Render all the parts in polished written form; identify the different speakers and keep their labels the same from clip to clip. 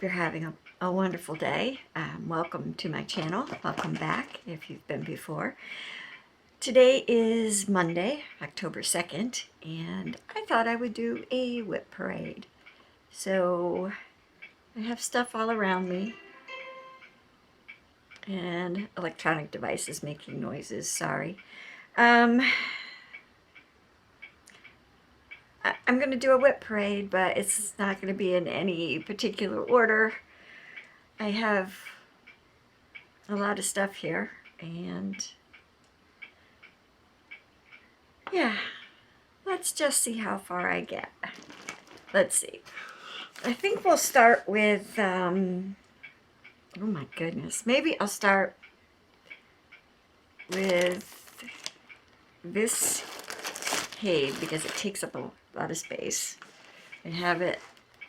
Speaker 1: you're having a wonderful day. Welcome to my channel. Welcome back if you've been before. Today is Monday, October 2nd, and I thought I would do a WIP parade. So I have stuff all around me and electronic devices making noises, sorry. I'm going to do a WIP parade, but it's not going to be in any particular order. I have a lot of stuff here, and yeah, let's just see how far I get. Let's see. I think we'll start with, oh my goodness, maybe I'll start with this HAED because it takes up a lot of space. I have it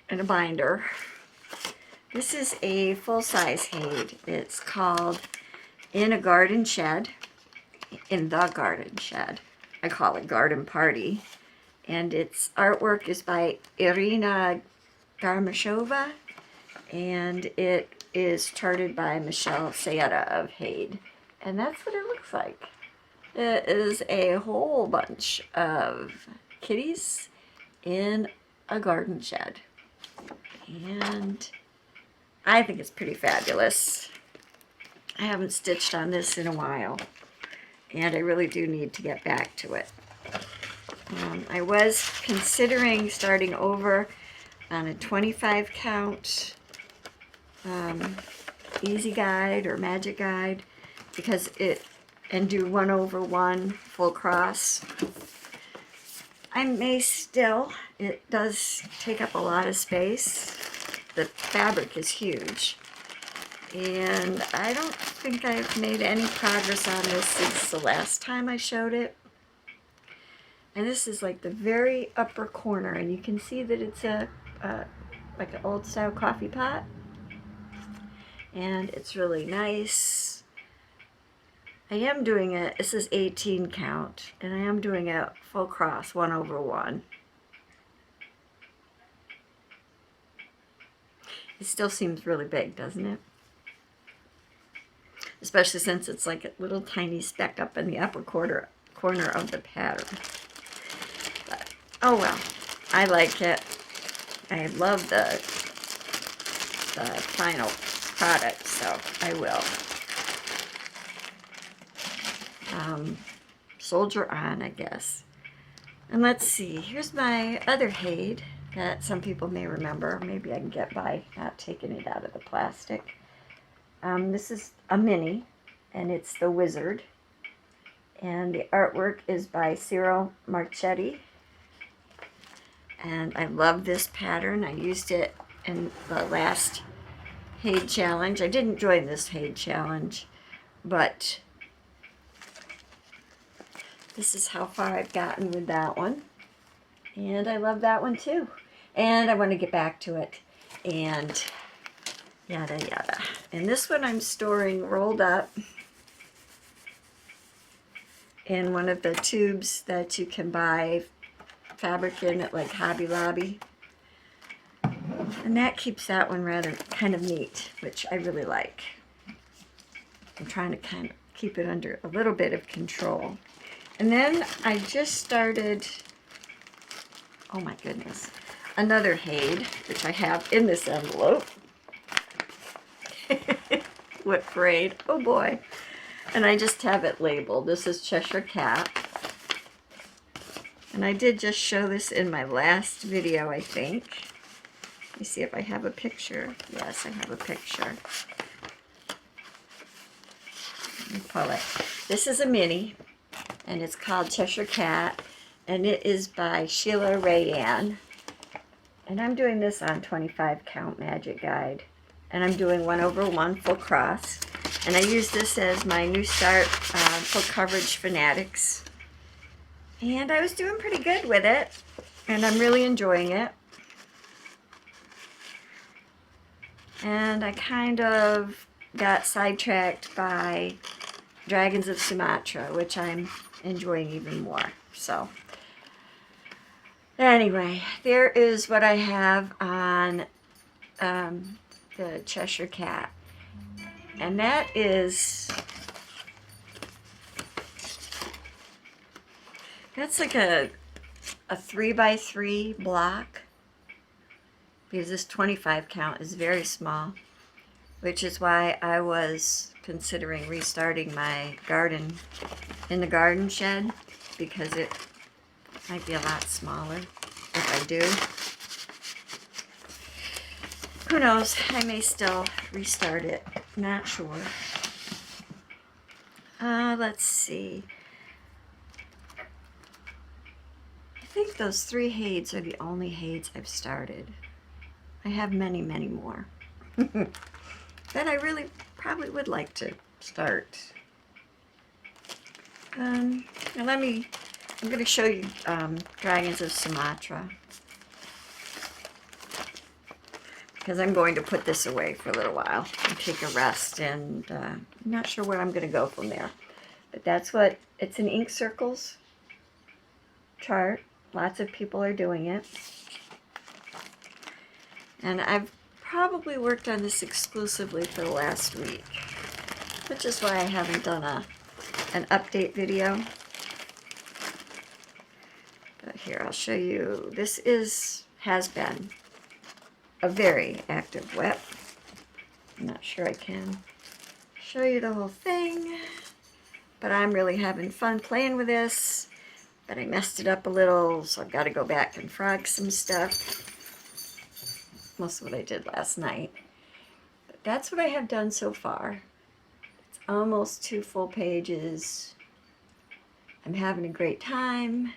Speaker 1: in a binder. This is a full-size HAED. It's called In the Garden Shed. I call it Garden Party. And its artwork is by Irina Garmashova, and it is charted by Michelle Sayetta of HAED. And that's what it looks like. It is a whole bunch of kitties in a garden shed. And I think it's pretty fabulous. I haven't stitched on this in a while, and I really do need to get back to it. I was considering starting over on a 25 count easy guide or magic guide because and do 1/1 full cross. I may still, it does take up a lot of space. The fabric is huge, and I don't think I've made any progress on this since the last time I showed it. And this is like the very upper corner, and you can see that it's like an old style coffee pot, and it's really nice. I am doing it, this is 18 count, and I am doing a full cross 1/1. It still seems really big, doesn't it? Especially since it's like a little tiny speck up in the upper corner of the pattern. But, oh well, I like it. I love the final product, so I will. Soldier on, I guess. And let's see, here's my other HAED that some people may remember. Maybe I can get by not taking it out of the plastic. This is a mini, and it's the Wizard. And the artwork is by Cyril Marchetti. And I love this pattern. I used it in the last HAED challenge. I didn't join this HAED challenge, but this is how far I've gotten with that one. And I love that one too. And I want to get back to it. And yada yada. And this one I'm storing rolled up in one of the tubes that you can buy fabric in at like Hobby Lobby. And that keeps that one rather kind of neat, which I really like. I'm trying to kind of keep it under a little bit of control. And then I just started, oh my goodness, another HAED, which I have in this envelope. WIP parade, oh boy. And I just have it labeled. This is Cheshire Cat. And I did just show this in my last video, I think. Let me see if I have a picture. Yes, I have a picture. Let me pull it. This is a mini, and it's called Cheshire Cat, and it is by Sheila Rayanne. And I'm doing this on 25 count magic guide, and I'm doing 1/1 full cross. And I use this as my New Start Full Coverage Fanatics. And I was doing pretty good with it, and I'm really enjoying it. And I kind of got sidetracked by Dragons of Sumatra, which I'm enjoying even more. So anyway, there is what I have on the Cheshire Cat. And that is, that's like a 3x3 block, because this 25 count is very small, which is why I was considering restarting my garden in the garden shed, because it might be a lot smaller if I do. Who knows, I may still restart it, not sure. Let's see. I think those 3 HAEDs are the only HAEDs I've started. I have many, many more that I really probably would like to start. Now I'm going to show you Dragons of Sumatra, because I'm going to put this away for a little while and take a rest, and I'm not sure where I'm going to go from there. But that's what, it's an ink circles chart. Lots of people are doing it. And I've probably worked on this exclusively for the last week, which is why I haven't done an update video. But here, I'll show you. This has been a very active WIP. I'm not sure I can show you the whole thing, but I'm really having fun playing with this. But I messed it up a little, so I've got to go back and frog some stuff. Most of what I did last night. But that's what I have done so far. It's almost 2 full pages. I'm having a great time.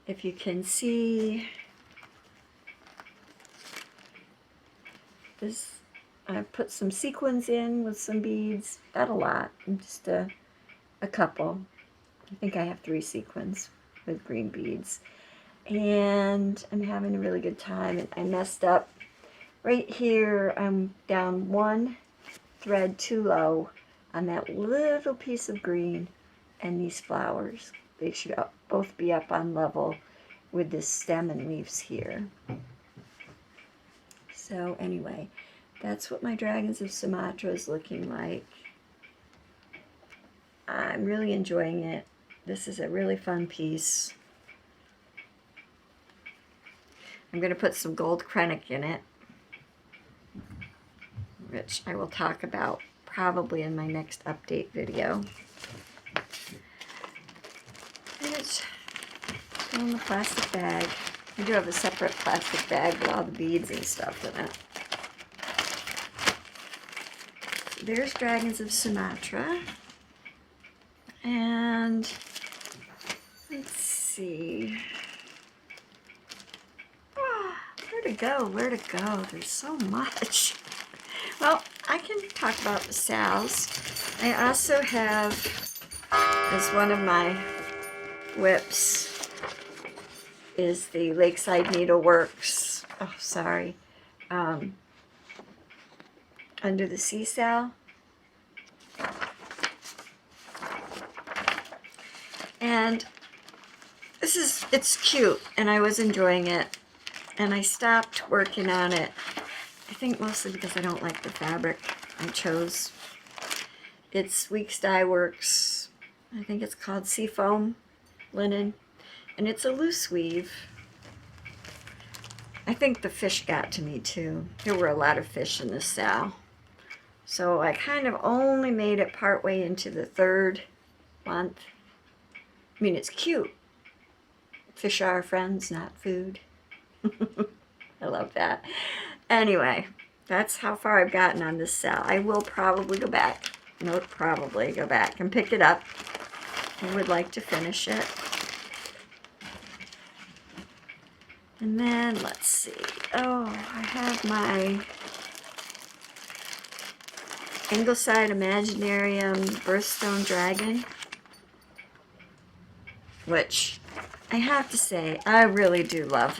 Speaker 1: If you can see this, I put some sequins in with some beads. Not a lot, just a couple. I think I have 3 sequins with green beads. And I'm having a really good time. And I messed up right here. I'm down 1 thread too low on that little piece of green and these flowers. They should both be up on level with this stem and leaves here. So anyway, that's what my Dragons of Sumatra is looking like. I'm really enjoying it. This is a really fun piece. I'm going to put some gold krennic in it, which I will talk about probably in my next update video. And it's in the plastic bag. I do have a separate plastic bag with all the beads and stuff in it. So there's Dragons of Sumatra. And let's see. Where to go? Where to go? There's so much. Well, I can talk about the sals. I also have, as one of my WIPs, is the Lakeside Needleworks. Oh, sorry. Under the Sea Sal. And it's cute, and I was enjoying it. And I stopped working on it, I think mostly because I don't like the fabric I chose. It's Weeks Dye Works. I think it's called Seafoam Linen. And it's a loose weave. I think the fish got to me too. There were a lot of fish in this sal. So I kind of only made it partway into the 3rd month. I mean, it's cute. Fish are friends, not food. I love that. Anyway, that's how far I've gotten on this sal. I will probably go back. No, probably go back and pick it up. I would like to finish it. And then, let's see. Oh, I have my Ingleside Imaginarium Birthstone Dragon, which I have to say, I really do love.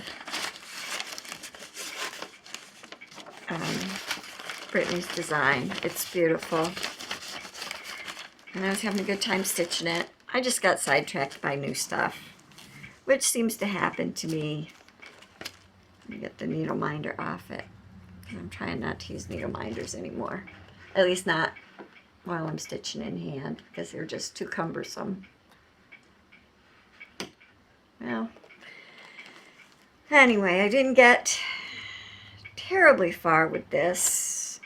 Speaker 1: Brittany's design. It's beautiful. And I was having a good time stitching it. I just got sidetracked by new stuff, which seems to happen to me. Let me get the needle minder off it. I'm trying not to use needle minders anymore. At least not while I'm stitching in hand, because they're just too cumbersome. Well, anyway, I didn't get terribly far with this.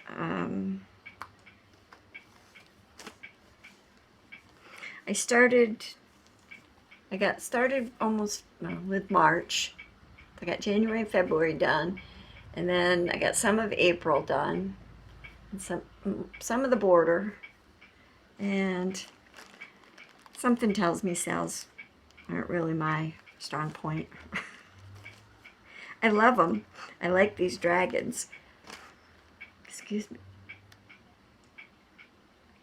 Speaker 1: I got started almost with March. I got January and February done, and then I got some of April done, and some of the border, and something tells me sales aren't really my strong point. I love them. I like these dragons. Excuse me.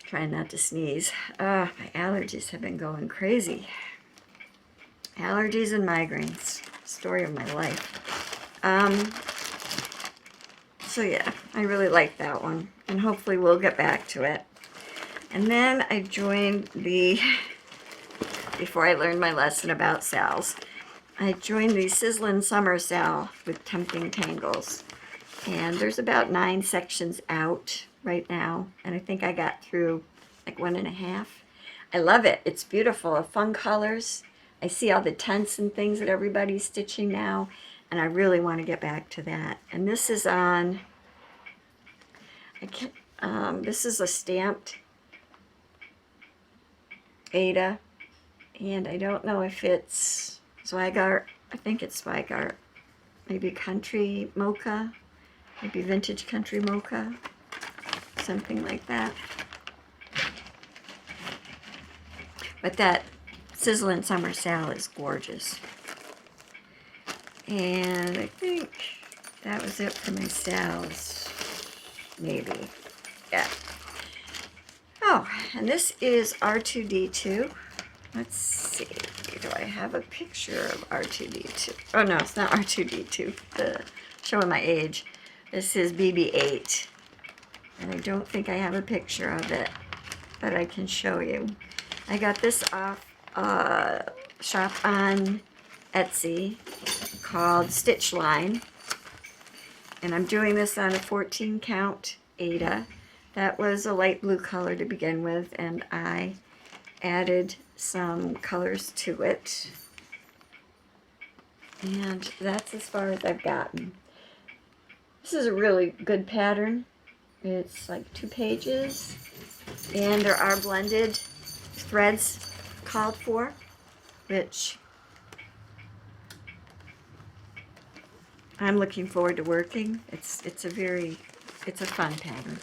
Speaker 1: Trying not to sneeze. My allergies have been going crazy. Allergies and migraines. Story of my life. So yeah, I really like that one. And hopefully we'll get back to it. And then I joined before I learned my lesson about sales, I joined the Sizzlin' Summer Sale with Tempting Tangles. And there's about 9 sections out right now. And I think I got through like 1.5. I love it. It's beautiful. Fun colors. I see all the tents and things that everybody's stitching now. And I really want to get back to that. And this is on, this is a stamped Ada. And I don't know if it's Zweigart. I think it's Zweigart. Maybe Country Mocha. Maybe Vintage Country Mocha. Something like that. But that Sizzlin' Summer Sale is gorgeous. And I think that was it for my sales. Maybe. Yeah. Oh, and this is R2D2. Let's see. Do I have a picture of R2D2? Oh, no, it's not R2D2. Showing my age. This is BB8. And I don't think I have a picture of it, but I can show you. I got this off shop on Etsy called Stitch Line. And I'm doing this on a 14 count Ada. That was a light blue color to begin with, and I added some colors to it. And that's as far as I've gotten. This is a really good pattern. It's like 2 pages, and there are blended threads called for, which I'm looking forward to working. It's a fun pattern.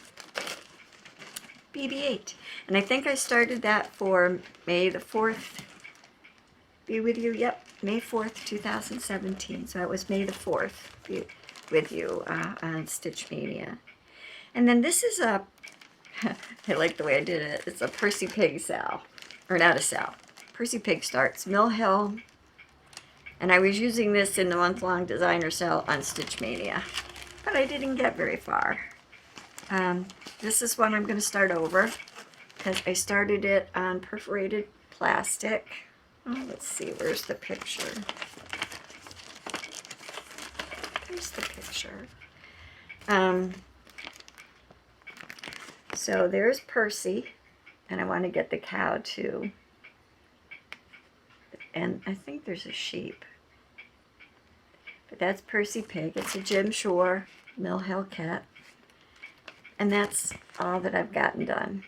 Speaker 1: BB8. And I think I started that for May the 4th. Be with you, yep, May 4th, 2017. So it was May the 4th, be with you on Stitch Mania. And then this is a, I like the way I did it. It's a Percy Pig sale, or not a sale. Percy Pig starts, Mill Hill. And I was using this in the month-long designer sale on Stitch Mania, but I didn't get very far. This is one I'm going to start over, because I started it on perforated plastic. Oh, let's see, where's the picture? There's the picture. So there's Percy, and I want to get the cow too. And I think there's a sheep. But that's Percy Pig. It's a Jim Shore Mill Hill cat. And that's all that I've gotten done.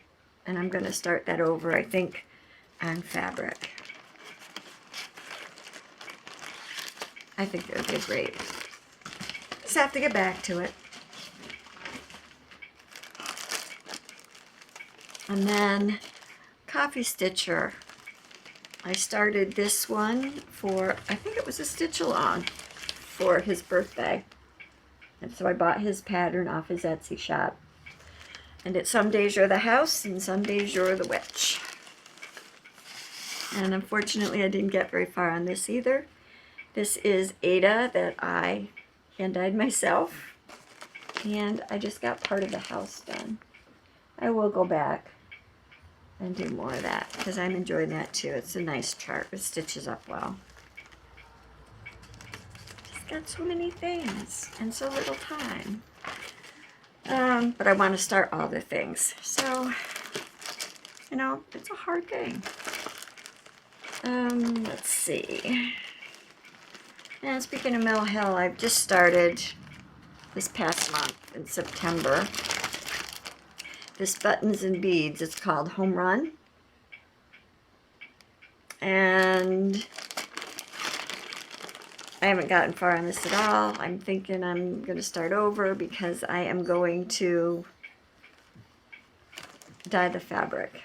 Speaker 1: And I'm going to start that over, I think, on fabric. I think it would be great. Just have to get back to it. And then Coffee Stitcher. I started this one for, I think it was a stitch along for his birthday. And so I bought his pattern off his Etsy shop. And it's Some Days You're the House and Some Days You're the Witch. And unfortunately I didn't get very far on this either. This is Ada that I hand-dyed myself. And I just got part of the house done. I will go back and do more of that, because I'm enjoying that too. It's a nice chart. It stitches up well. Just got so many things and so little time. But I want to start all the things. So, you know, it's a hard thing. Let's see. And speaking of Mill Hill, I've just started this past month in September. This Buttons and Beads, it's called Home Run. And I haven't gotten far on this at all. I'm thinking I'm going to start over because I am going to dye the fabric.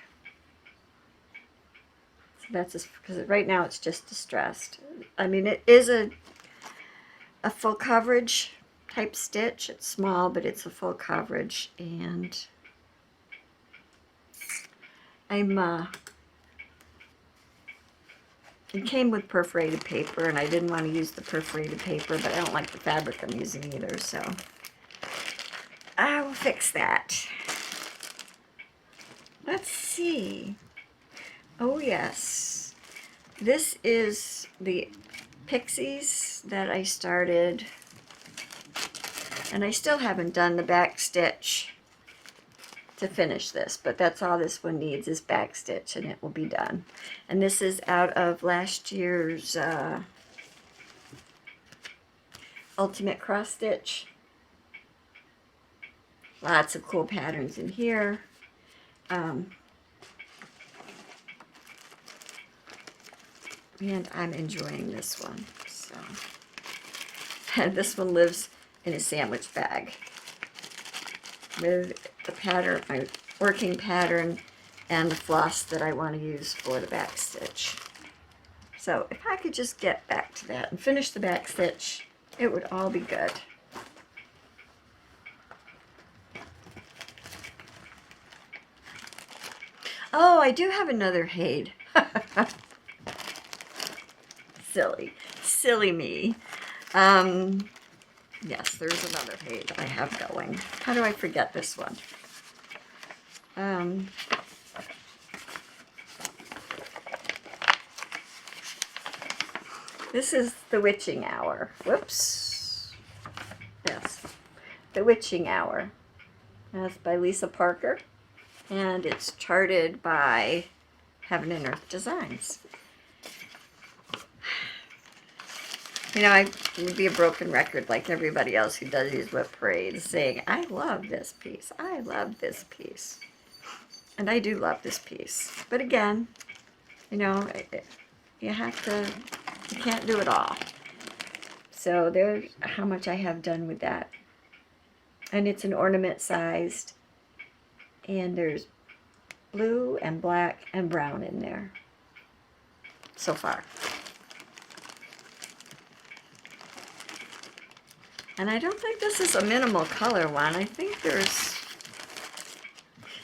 Speaker 1: So that's just because right now it's just distressed. I mean, it is a full coverage type stitch. It's small, but it's a full coverage, and it came with perforated paper, and I didn't want to use the perforated paper, but I don't like the fabric I'm using either, so I will fix that. Let's see. Oh yes, this is the Pixies that I started, and I still haven't done the back stitch to finish this, but that's all this one needs is back stitch, and it will be done. And this is out of last year's Ultimate Cross Stitch. Lots of cool patterns in here. And I'm enjoying this one. So, and this one lives in a sandwich bag with the pattern, my working pattern, and the floss that I want to use for the back stitch. So if I could just get back to that and finish the back stitch, it would all be good. Oh, I do have another HAED. Silly me. Yes, there's another HAED I have going. How do I forget this one? This is The Witching Hour. Whoops. Yes, The Witching Hour. That's by Lisa Parker, and it's charted by Heaven and Earth Designs. You know, I would be a broken record like everybody else who does these WIP parades, saying, I love this piece, I love this piece. And I do love this piece. But again, you know, you can't do it all. So there's how much I have done with that. And it's an ornament sized. And there's blue and black and brown in there so far. And I don't think this is a minimal color one. I think there's,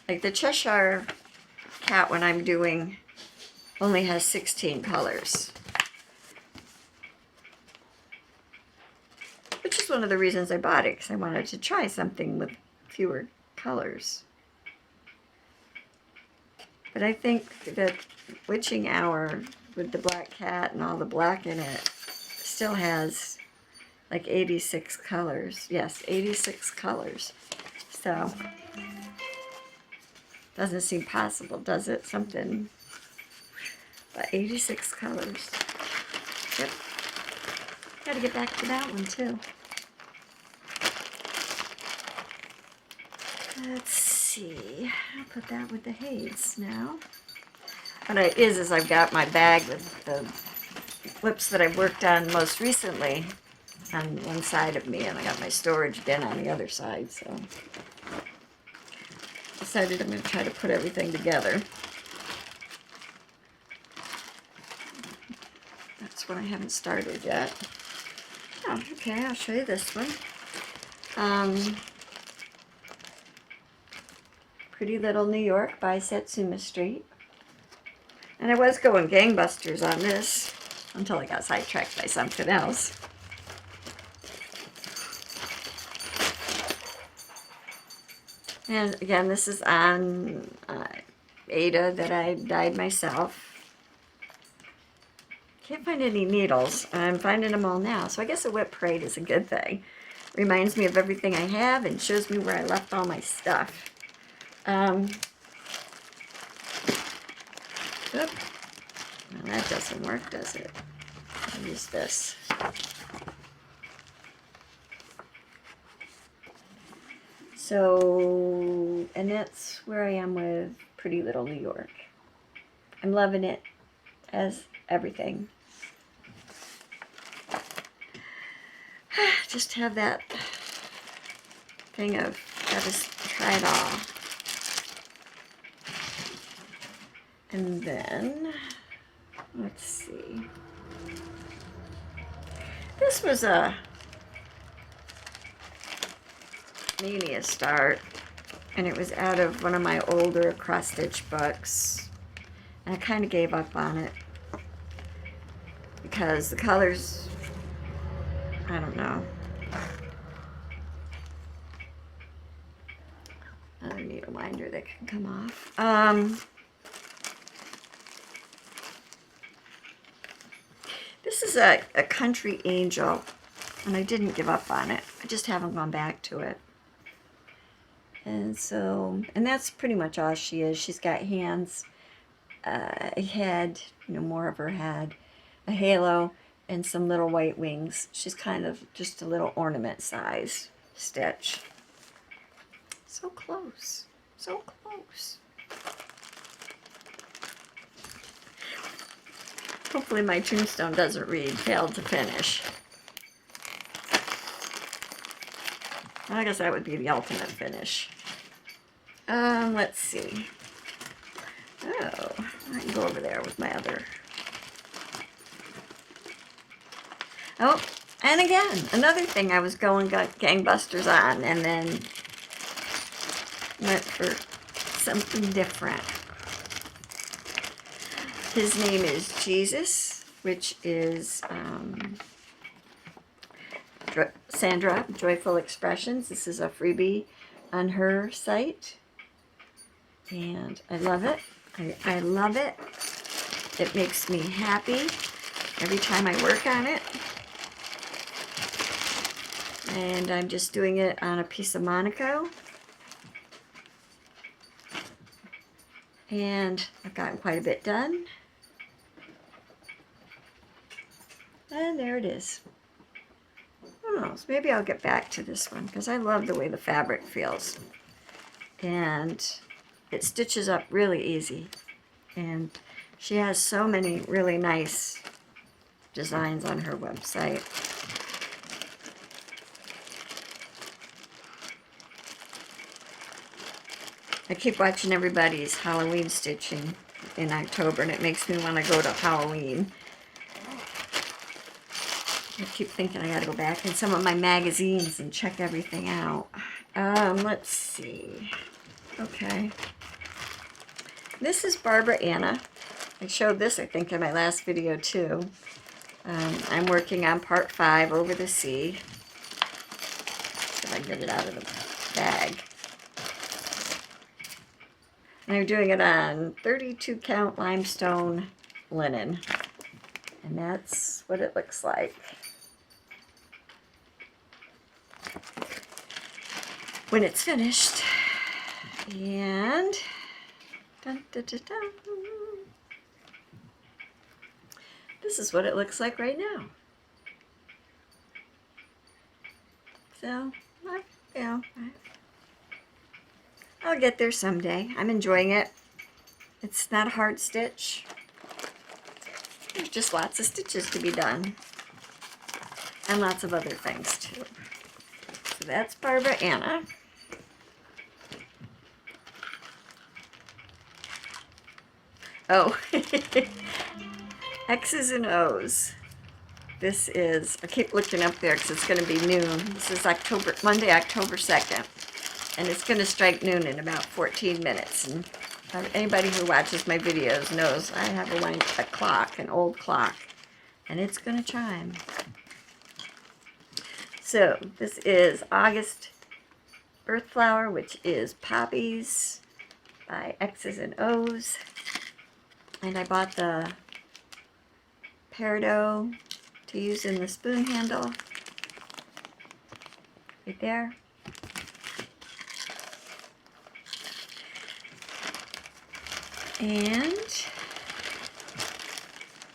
Speaker 1: like the Cheshire Cat one I'm doing only has 16 colors. Which is one of the reasons I bought it, because I wanted to try something with fewer colors. But I think that Witching Hour with the black cat and all the black in it still has like 86 colors. Yes, 86 colors. So, doesn't seem possible, does it? Something, but 86 colors. Yep. Gotta get back to that one too. Let's see. I'll put that with the HAEDs now. What it is I've got my bag with the WIPs that I've worked on most recently on one side of me, and I got my storage bin on the other side, so decided I'm going to try to put everything together. That's one I haven't started yet. Oh, okay, I'll show you this one. Pretty Little New York by Satsuma Street. And I was going gangbusters on this until I got sidetracked by something else. And again, this is on Ada that I dyed myself. Can't find any needles. I'm finding them all now, so I guess a WIP parade is a good thing. reminds me of everything I have and shows me where I left all my stuff. Oop. Well, that doesn't work, does it? I'll use this. So, and that's where I am with Pretty Little New York. I'm loving it as everything. Just have that thing of gotta try it all. And then, let's see. This was a Mania start, and it was out of one of my older cross-stitch books. And I kind of gave up on it because the colors, I don't know. Another needle winder that can come off. This is a Country Angel, and I didn't give up on it. I just haven't gone back to it. And so, and that's pretty much all she is. She's got hands, a head, you know, more of her head, a halo, and some little white wings. She's kind of just a little ornament size stitch. So close, so close. Hopefully my tombstone doesn't read failed to finish. I guess that would be the ultimate finish. Let's see. Oh, I can go over there with my other. Oh, and again, another thing I was going gangbusters on, and then went for something different. His name is Jesus, which is Sandra, Joyful Expressions. This is a freebie on her site. And I love it. I love it. It makes me happy every time I work on it. And I'm just doing it on a piece of Monaco. And I've gotten quite a bit done. And there it is. Who knows? Maybe I'll get back to this one because I love the way the fabric feels. And it stitches up really easy. And she has so many really nice designs on her website. I keep watching everybody's Halloween stitching in October, and it makes me want to go to Halloween. I keep thinking I gotta go back in some of my magazines and check everything out. Let's see. Okay. This is Barbara Anna. I showed this, I think, in my last video, too. I'm working on part 5, Over the Sea. If I get it out of the bag. And I'm doing it on 32 count limestone linen. And that's what it looks like. When it's finished. And dun, dun, dun, dun. This is what it looks like right now. So, you know, I'll get there someday. I'm enjoying it. It's not a hard stitch. There's just lots of stitches to be done. And lots of other things too. So that's Barbara Anna. Oh, X's and O's. This is, I keep looking up there because it's going to be noon. This is Monday, October 2nd. And it's going to strike noon in about 14 minutes. And anybody who watches my videos knows I have a clock, an old clock. And it's going to chime. So, this is August Earthflower, which is Poppies by X's and O's. And I bought the peridot to use in the spoon handle. right there. And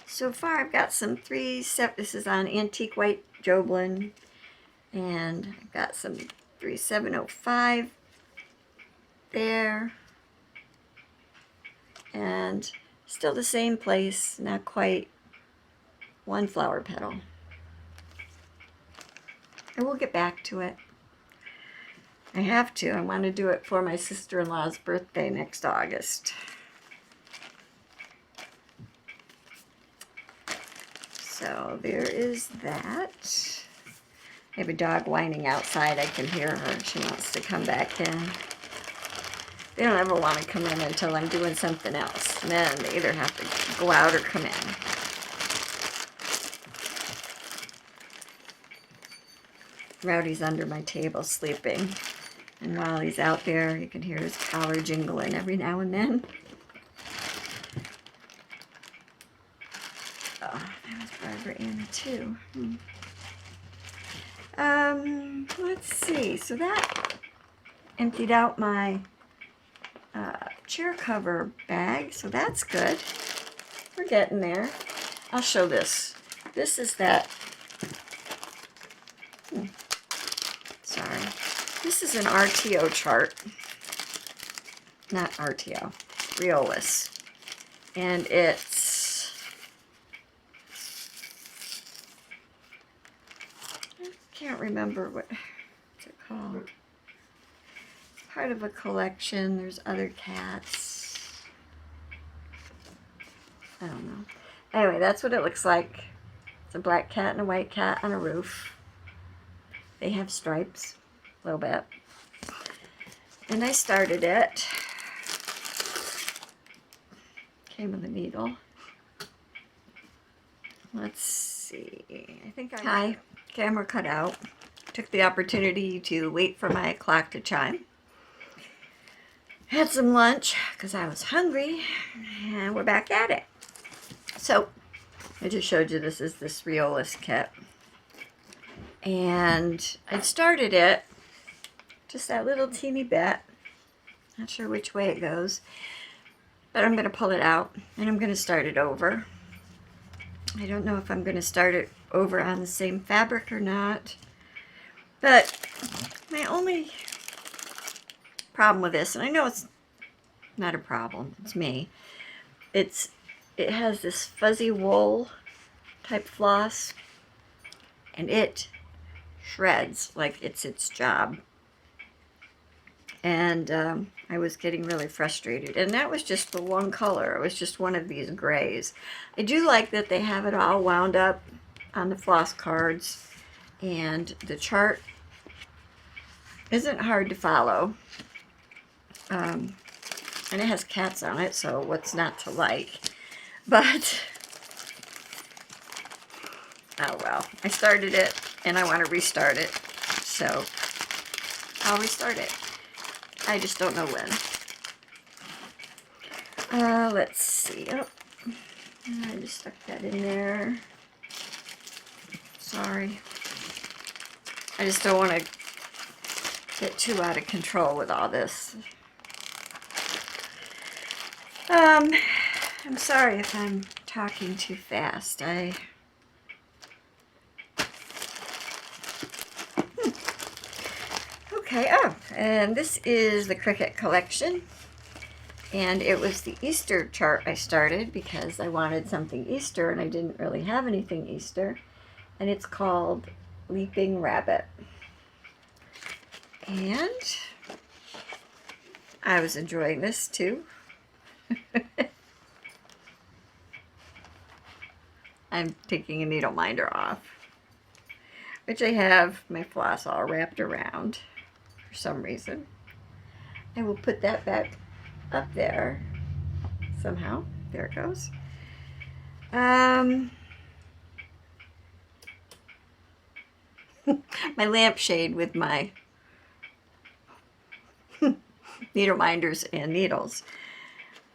Speaker 1: so far I've got some this is on Antique White Joblin, and I've got some 3705 there, and still the same place, not quite one flower petal. And we'll get back to it. I have to. I want to do it for my sister-in-law's birthday next August. So there is that. I have a dog whining outside. I can hear her. She wants to come back in. They don't ever want to come in until I'm doing something else. And then they either have to go out or come in. Rowdy's under my table sleeping. And while he's out there, you can hear his collar jingling every now and then. Oh, that was Barbara Ann too. Let's see. So that emptied out my chair cover bag, so that's good. We're getting there. I'll show this. This is that. Sorry. This is an RTO chart. Not RTO. Realist. And it's... I can't remember what's it called. It's part of a collection. There's other cats. I don't know. Anyway, that's what it looks like. It's a black cat and a white cat on a roof. They have stripes, a little bit. And I started it. Came with a needle. Let's see. I think Hi, camera cut out. Took the opportunity to wait for my clock to chime. Had some lunch because I was hungry, and we're back at it. So, I just showed you this is this Realist kit. And I started it just that little teeny bit. Not sure which way it goes, but I'm going to pull it out and I'm going to start it over. I don't know if I'm going to start it over on the same fabric or not, but my only problem with this, and I know it's not a problem, it's me, it has this fuzzy wool type floss, and it shreds like it's its job. And I was getting really frustrated, and that was just the one color. It was just one of these grays. I do like that they have it all wound up on the floss cards, and the chart isn't hard to follow, and it has cats on it, so what's not to like? But oh well, I started it and I want to restart it, so I'll restart it. I just don't know when. Let's see. Oh, I just stuck that in there. Sorry. I just don't want to get too out of control with all this. I'm sorry if I'm talking too fast. Okay, oh, and this is the Cricut collection, and it was the Easter chart I started because I wanted something Easter and I didn't really have anything Easter, and it's called Leaping Rabbit. And I was enjoying this too. I'm taking a needle minder off, which I have my floss all wrapped around. For some reason. I will put that back up there somehow. There it goes. My lampshade with my needle minders and needles.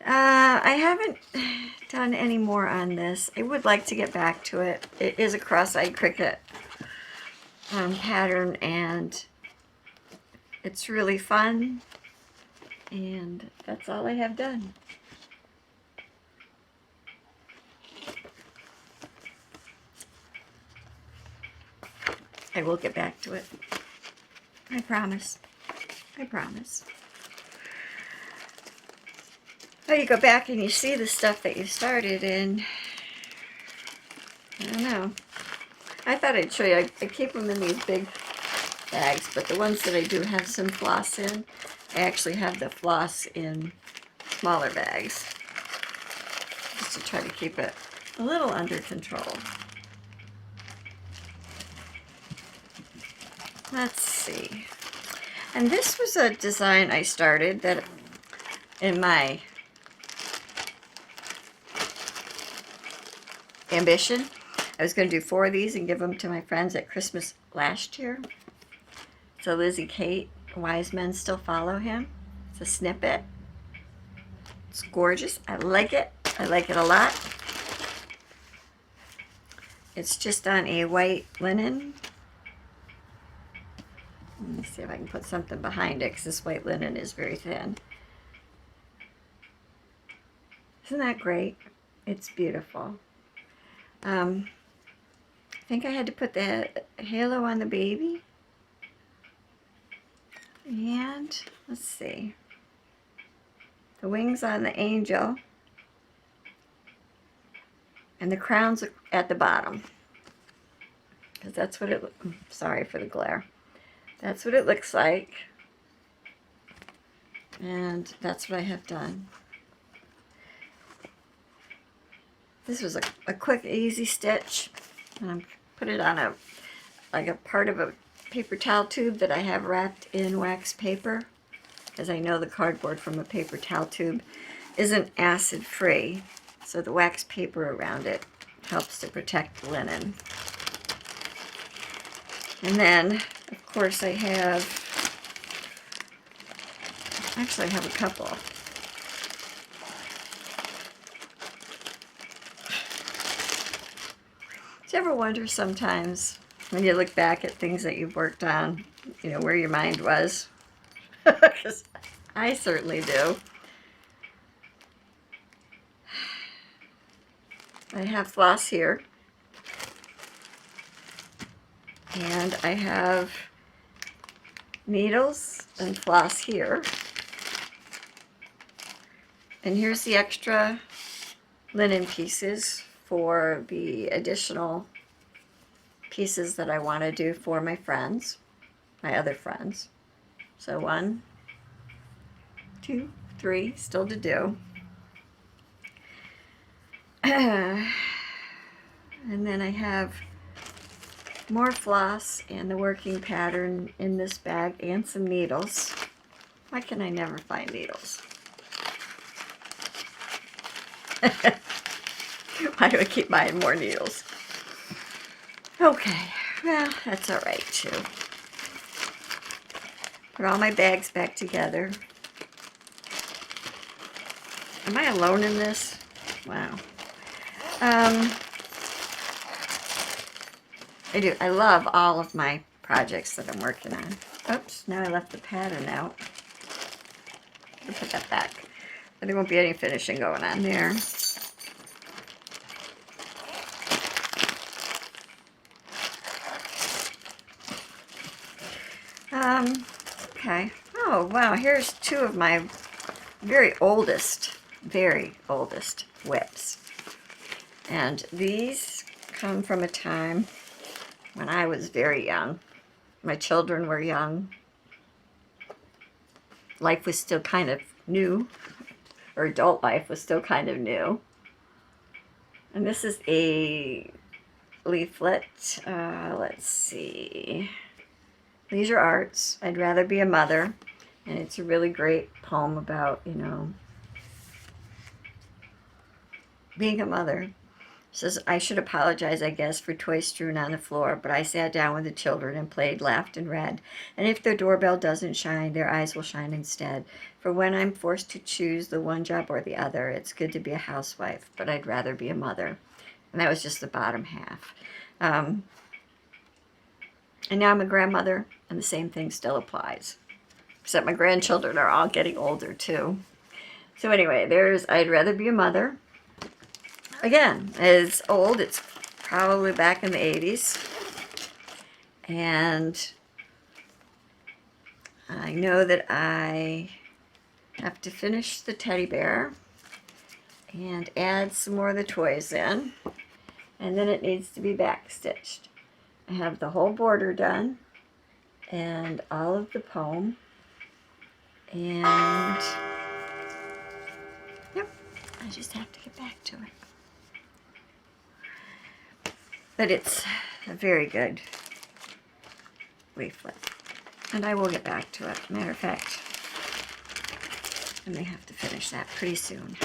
Speaker 1: I haven't done any more on this. I would like to get back to it. It is a cross-eyed Cricut pattern, and It's really fun, and that's all I have done. I will get back to it. I promise. I promise. Oh, you go back and you see the stuff that you started, and I don't know. I thought I'd show you. I keep them in these big bags, but the ones that I do have some floss in, I actually have the floss in smaller bags, just to try to keep it a little under control. Let's see. And this was a design I started that in my ambition, I was going to do 4 of these and give them to my friends at Christmas last year. So Lizzie Kate, Wise Men Still Follow Him. It's a snippet. It's gorgeous. I like it. I like it a lot. It's just on a white linen. Let me see if I can put something behind it, because this white linen is very thin. Isn't that great? It's beautiful. I think I had to put the halo on the baby. And let's see. The wings on the angel. And the crown's at the bottom. Because that's what it, sorry for the glare. That's what it looks like. And that's what I have done. This was a quick, easy stitch. And I'm put it on a part of a paper towel tube that I have wrapped in wax paper, as I know the cardboard from a paper towel tube isn't acid free, so the wax paper around it helps to protect the linen. And then, of course, I have a couple. Do you ever wonder sometimes when you look back at things that you've worked on, you know, where your mind was? Because I certainly do. I have floss here. And I have needles and floss here. And here's the extra linen pieces for the additional pieces that I want to do for my friends, my other friends. So 1, 2, 3, still to do. And then I have more floss and the working pattern in this bag and some needles. Why can I never find needles? Why do I keep buying more needles? Okay, well, that's all right too. Put all my bags back together. Am I alone in this? Wow. I do. I love all of my projects that I'm working on. Oops, now I left the pattern out. I'll put that back. But there won't be any finishing going on there. Okay. Oh, wow. Here's 2 of my very oldest WIPs. And these come from a time when I was very young. My children were young. Life was still kind of new, or adult life was still kind of new. And this is a leaflet. Let's see. Leisure Arts, I'd Rather Be a Mother. And it's a really great poem about, you know, being a mother. It says, I should apologize, I guess, for toys strewn on the floor, but I sat down with the children and played, laughed, and read. And if their doorbell doesn't shine, their eyes will shine instead. For when I'm forced to choose the one job or the other, it's good to be a housewife, but I'd rather be a mother. And that was just the bottom half. And now I'm a grandmother, and the same thing still applies. except my grandchildren are all getting older too. So anyway, there's I'd Rather Be a Mother. Again, it's old. It's probably back in the 80s. And I know that I have to finish the teddy bear and add some more of the toys in. And then it needs to be back stitched. I have the whole border done and all of the poem. And yep, I just have to get back to it. But it's a very good leaflet. And I will get back to it. Matter of fact, I may have to finish that pretty soon.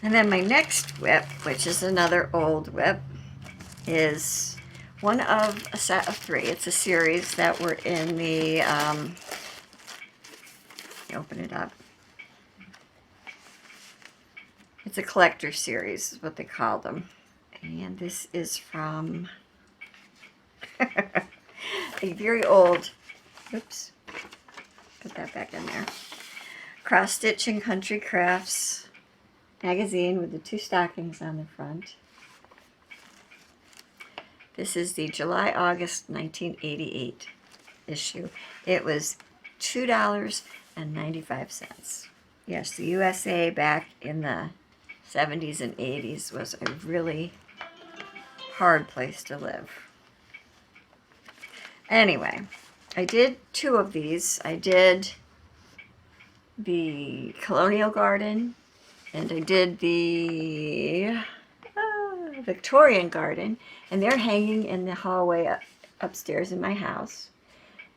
Speaker 1: And then my next WIP, which is another old WIP, is one of a set of 3. It's a series that were in the, open it up. It's a collector series, is what they call them. And this is from a very old, oops, put that back in there, Cross Stitch and Country Crafts magazine with the 2 stockings on the front. This is the July-August 1988 issue. It was $2.95. Yes, the USA back in the 70s and 80s was a really hard place to live. Anyway, I did 2 of these. I did the Colonial Garden and I did the Victorian Garden, and they're hanging in the hallway upstairs in my house.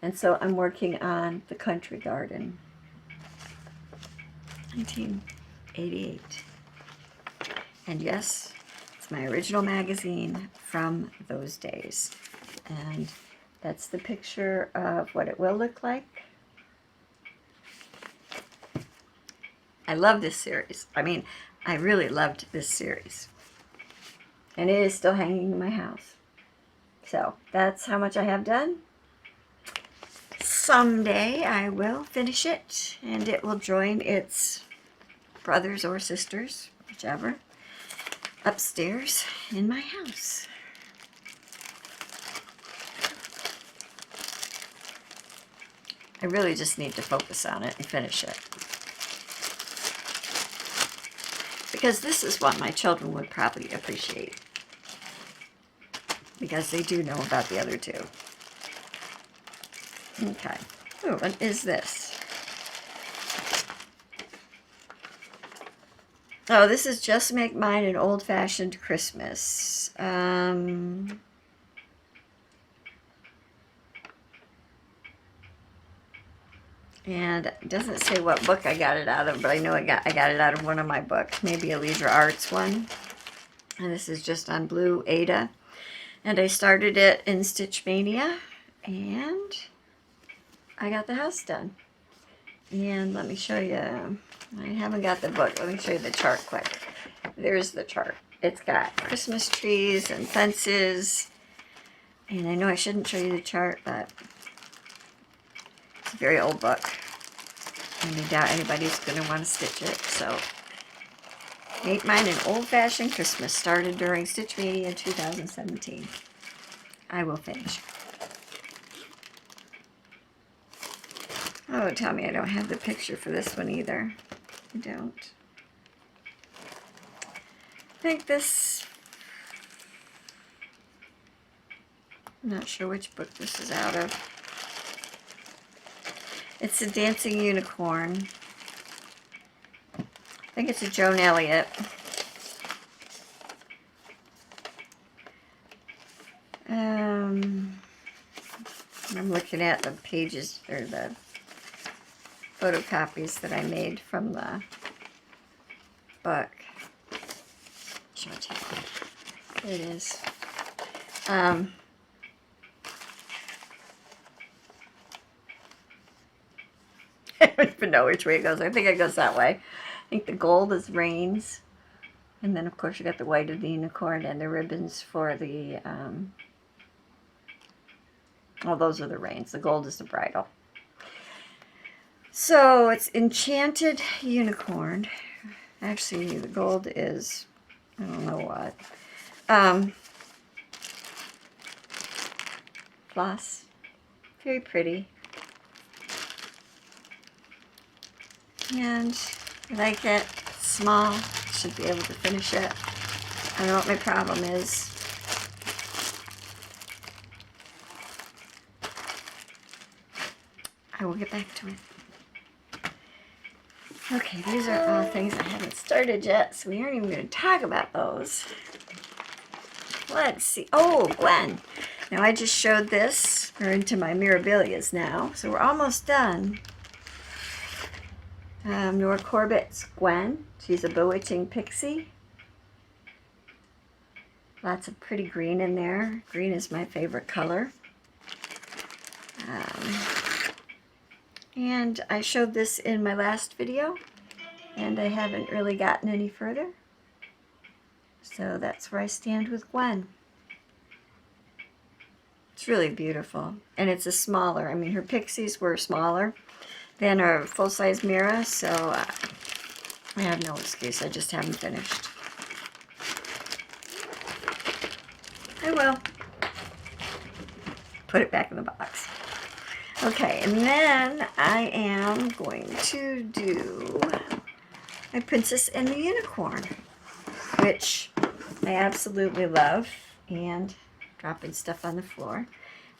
Speaker 1: And so I'm working on the Country Garden, 1988. And yes, it's my original magazine from those days. And that's the picture of what it will look like. I love this series. I mean, I really loved this series. And it is still hanging in my house. So that's how much I have done. Someday I will finish it and it will join its brothers or sisters, whichever, upstairs in my house. I really just need to focus on it and finish it. Because this is what my children would probably appreciate. Because they do know about the other 2. Okay. Oh, what is this? Oh, this is Just Make Mine an Old-Fashioned Christmas. And it doesn't say what book I got it out of, but I know I got it out of one of my books, maybe a Leisure Arts one. And this is just on Blue Ada. And I started it in Stitch Mania, and I got the house done. And let me show you, I haven't got the book, let me show you the chart quick. There's the chart. It's got Christmas trees and fences. And I know I shouldn't show you the chart, but it's a very old book, and I doubt anybody's going to want to stitch it. So, Make Mine an Old-Fashioned Christmas started during Stitch Mania in 2017. I will finish. Oh, tell me I don't have the picture for this one either. I don't. I think this, I'm not sure which book this is out of. It's a Dancing Unicorn. I think it's a Joan Elliott. I'm looking at the pages, or the photocopies that I made from the book. Show it to you. There it is. I don't even know which way it goes. I think it goes that way. I think the gold is reins. And then, of course, you got the white of the unicorn and the ribbons for the Oh, those are the reins. The gold is the bridle. So it's Enchanted Unicorn. Actually, the gold is, I don't know what. Floss. Very pretty. And I like it. It's small. Should be able to finish it. I don't know what my problem is. I will get back to it. Okay, these are all things I haven't started yet, so we aren't even going to talk about those. Let's see. Oh, Gwen. Now I just showed this. We're into my Mirabilias now, so we're almost done. Nora Corbett's Gwen. She's a bewitching pixie. Lots of pretty green in there. Green is my favorite color. And I showed this in my last video, and I haven't really gotten any further. So that's where I stand with Gwen. It's really beautiful. And it's a smaller, I mean, her pixies were smaller than her full-size Mira, so I have no excuse. I just haven't finished. I will. Put it back in the box. Okay, and then I am going to do my Princess and the Unicorn, which I absolutely love, and dropping stuff on the floor.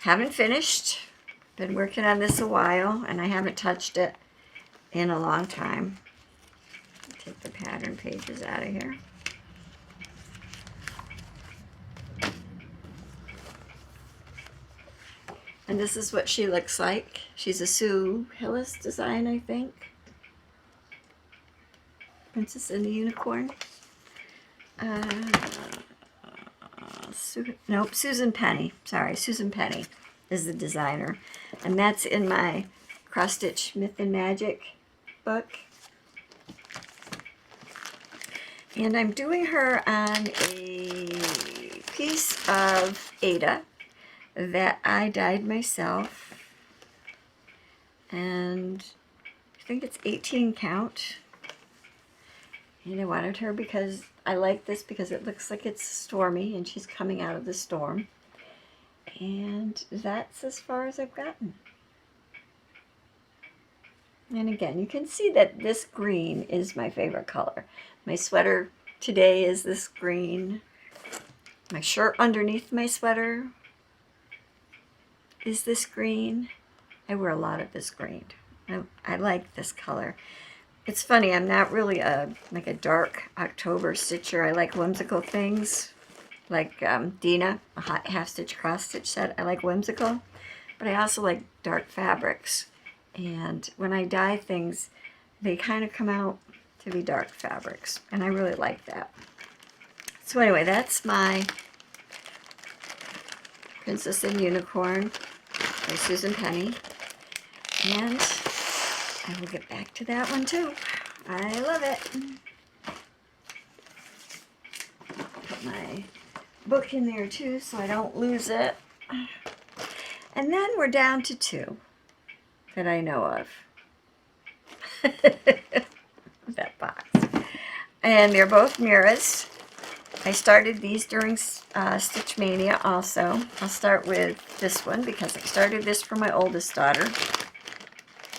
Speaker 1: Haven't finished. Been working on this a while, and I haven't touched it in a long time. Take the pattern pages out of here. And this is what she looks like. She's a Sue Hillis design, I think. Princess and the Unicorn. Nope, Susan Penny. Sorry, Susan Penny is the designer. And that's in my Cross Stitch Myth and Magic book. And I'm doing her on a piece of Ada that I dyed myself. And I think it's 18 count. And I wanted her because I like this because it looks like it's stormy and she's coming out of the storm. And that's as far as I've gotten. And again, you can see that this green is my favorite color. My sweater today is this green. My shirt underneath my sweater is this green. I wear a lot of this green. I like this color. It's funny, I'm not really like a dark October stitcher. I like whimsical things, like Dina, a half stitch cross stitch set. I like whimsical, but I also like dark fabrics. And when I dye things, they kind of come out to be dark fabrics, and I really like that. So anyway, that's my Princess and Unicorn by Susan Penny, and I will get back to that one too. I love it. Put my book in there too so I don't lose it. And then we're down to two that I know of. That box. And they're both Miras. I started these during Stitch Mania also. I'll start with this one because I started this for my oldest daughter.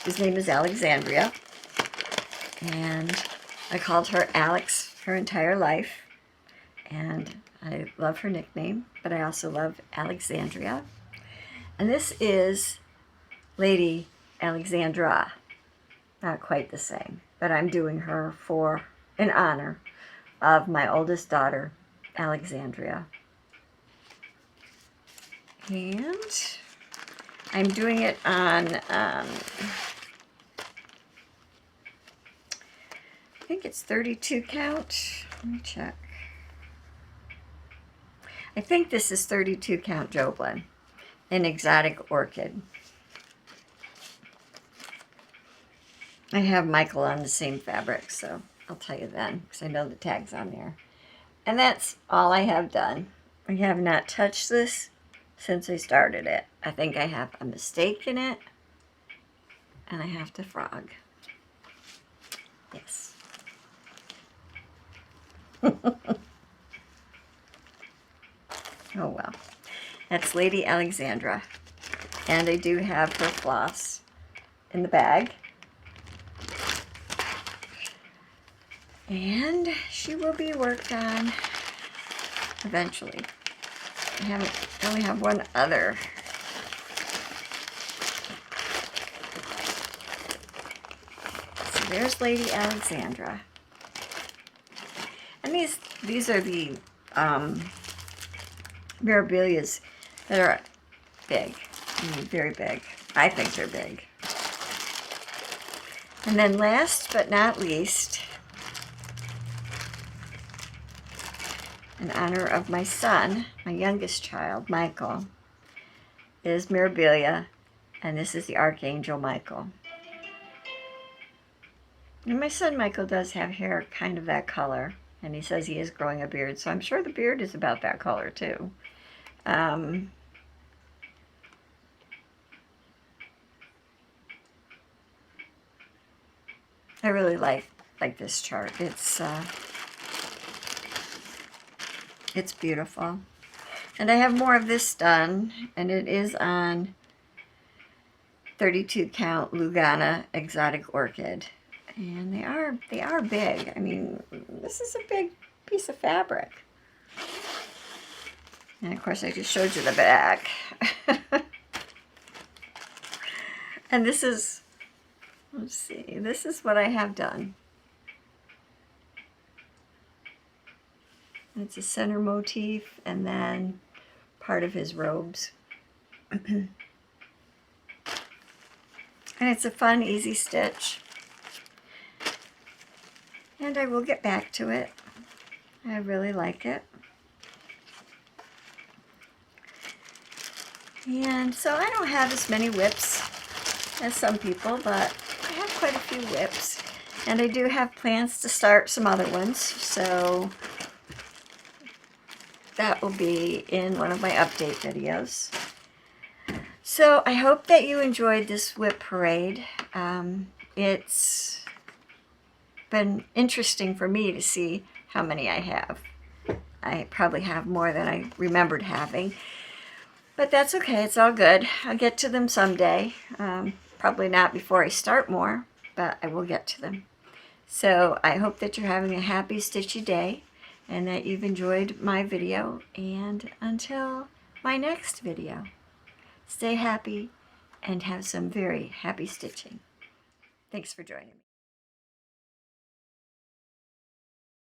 Speaker 1: His name is Alexandria. And I called her Alex her entire life. And I love her nickname, but I also love Alexandria. And this is Lady Alexandra. Not quite the same, but I'm doing her in honor of my oldest daughter, Alexandria. And I'm doing it on, I think it's 32 count. Let me check. I think this is 32 count Joplin in Exotic Orchid. I have Michael on the same fabric, so I'll tell you then, because I know the tag's on there. And that's all I have done. I have not touched this since I started it. I think I have a mistake in it, and I have to frog. Yes. Oh well. That's Lady Alexandra. And I do have her floss in the bag. And she will be worked on eventually. I only have one other. So there's Lady Alexandra. And these are the mirabilias that are big. I mean, very big. I think they're big. And then last but not least, in honor of my son, my youngest child, Michael, is Mirabilia, and this is the Archangel Michael. And my son Michael does have hair kind of that color, and he says he is growing a beard, so I'm sure the beard is about that color too. I really like this chart. It's beautiful. And I have more of this done, and it is on 32 count Lugana exotic orchid. And they are big. I mean, this is a big piece of fabric. And of course I just showed you the back. And this is, let's see, this is what I have done. It's a center motif and then part of his robes. And it's a fun, easy stitch. And I will get back to it. I really like it. And so I don't have as many WIPs as some people, but I have quite a few WIPs. And I do have plans to start some other ones, so that will be in one of my update videos. So I hope that you enjoyed this WIP parade. It's been interesting for me to see how many I have. I probably have more than I remembered having. But that's okay, it's all good. I'll get to them someday. Probably not before I start more, but I will get to them. So I hope that you're having a happy stitchy day and that you've enjoyed my video. And until my next video, stay happy and have some very happy stitching. Thanks for joining me.